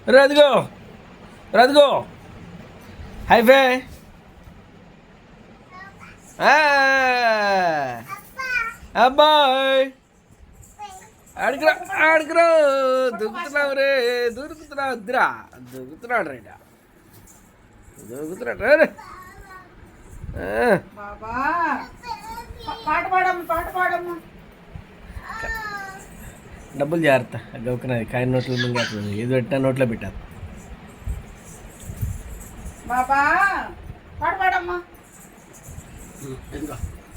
రాదుగో రాదుగో hyphae అబ్బాయ్ ఆడుకురా ఆడుకురా దూకుతున్నావు రే దూకుతున్నావు వద్దురా దూకుతున్నాడు right దూకుతున్నాడు రే డబ్బులు జాగ్రత్త గౌకున్నది కాయన నోట్లో మింగేస్తుంది ఏది పెట్టినా నోట్లో పెట్టారు బాబా పాట పాడమ్మా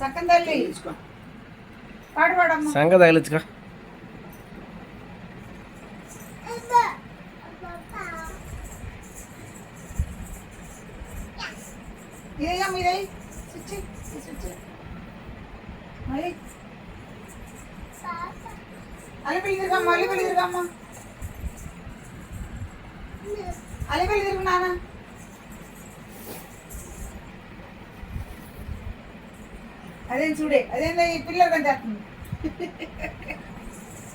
సక్కం తల్లి పాట పాడమ్మా సంగ తగిలించుకో ఇదేగా మీదే స్విచ్ స్విచ్ మరి అలిపల్లి తిరగమ్మా అలిపల్లి తిరగమ్మా అలిపల్లి తిరుగు నాన్న అదేం చూడే అదేందా ఈ పిల్లలు కంటేస్తుంది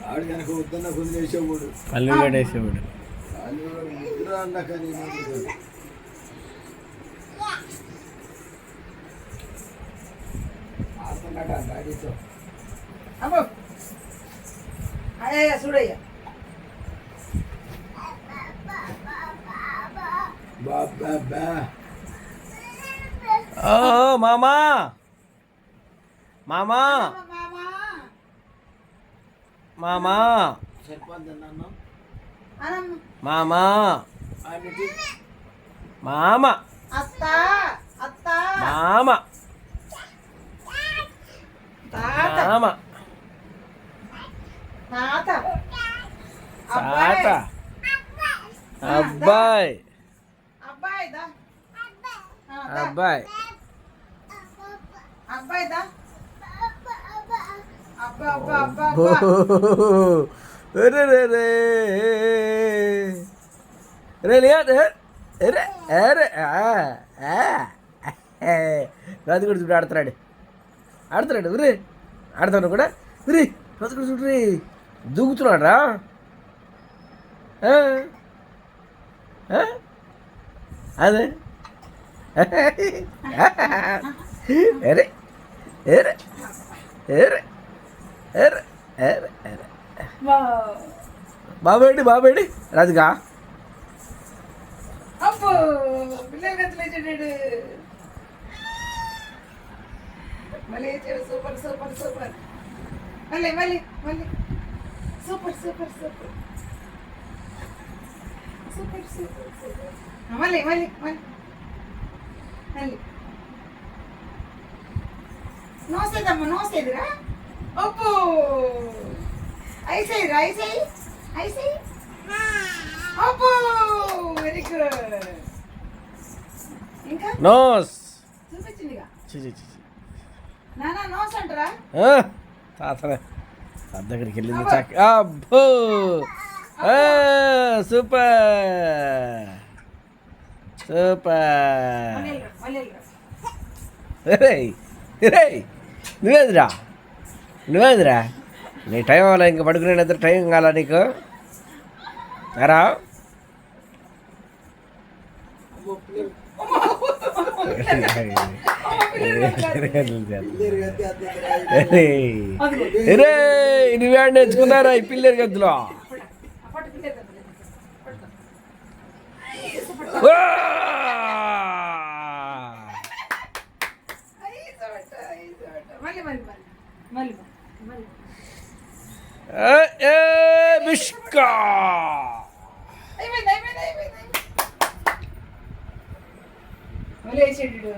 ఆడు కనుక వద్దన్న కొన్ని వేసేవాడు అల్లు వేసేవాడు అమ్మో అయ్యా చూడయ్యా ఓ మామా మామా మామా మామా మామ అత్త అత్త మామ తాత మామ తాత తాత అబ్బాయి అబ్బాయి దా అబ్బాయి అబ్బాయి దా అబ్బా అబ్బా అబ్బా రే రే రే రే రే అరే రాజు కూడా చూడు ఆడుతున్నాడు ఆడుతున్నాడు ఉరే ఆడుతాను కూడా ఉరి రాజు కూడా చూడు రే దూకుతున్నాడు రా అదే అరే ఏరే ఏరే ఏరే ఏరే ఏరే బాబేడి బాబేడి రాజుగా అబ్బో పిల్లలు గంతులేచాడు మళ్ళీ వేసాడు సూపర్ సూపర్ సూపర్ మళ్ళీ మళ్ళీ మళ్ళీ super super super super super super మళ్ళీ మళ్ళీ మళ్ళీ మళ్ళీ నోసేదమ్మా నోసేదిరా అబ్బో ఐసేయిరా ఐసేయి ఐసేయి అబ్బో వెరీ గుడ్ ఇంకా నోస్ చూపించిందిగా చి నానా నోస్ అంటారా తాతనే తాత దగ్గరికి వెళ్ళింది చాకి అబ్బో సూపర్ సూపర్ మళ్ళీ రే రే నువ్వేదిరా నువ్వేదిరా నీ టైం అవ్వాలి ఇంకా పడుకునే నిద్ర టైం కావాలా నీకు రా రే నువ్వే నేర్చుకున్నారా ఈ పిల్లలు గద్దులో మళ్ళీ మళ్ళీ మళ్ళీ మళ్ళీ బిష్కా అయిపోయింది అయిపోయింది అయిపోయింది మళ్ళీ వేసాడు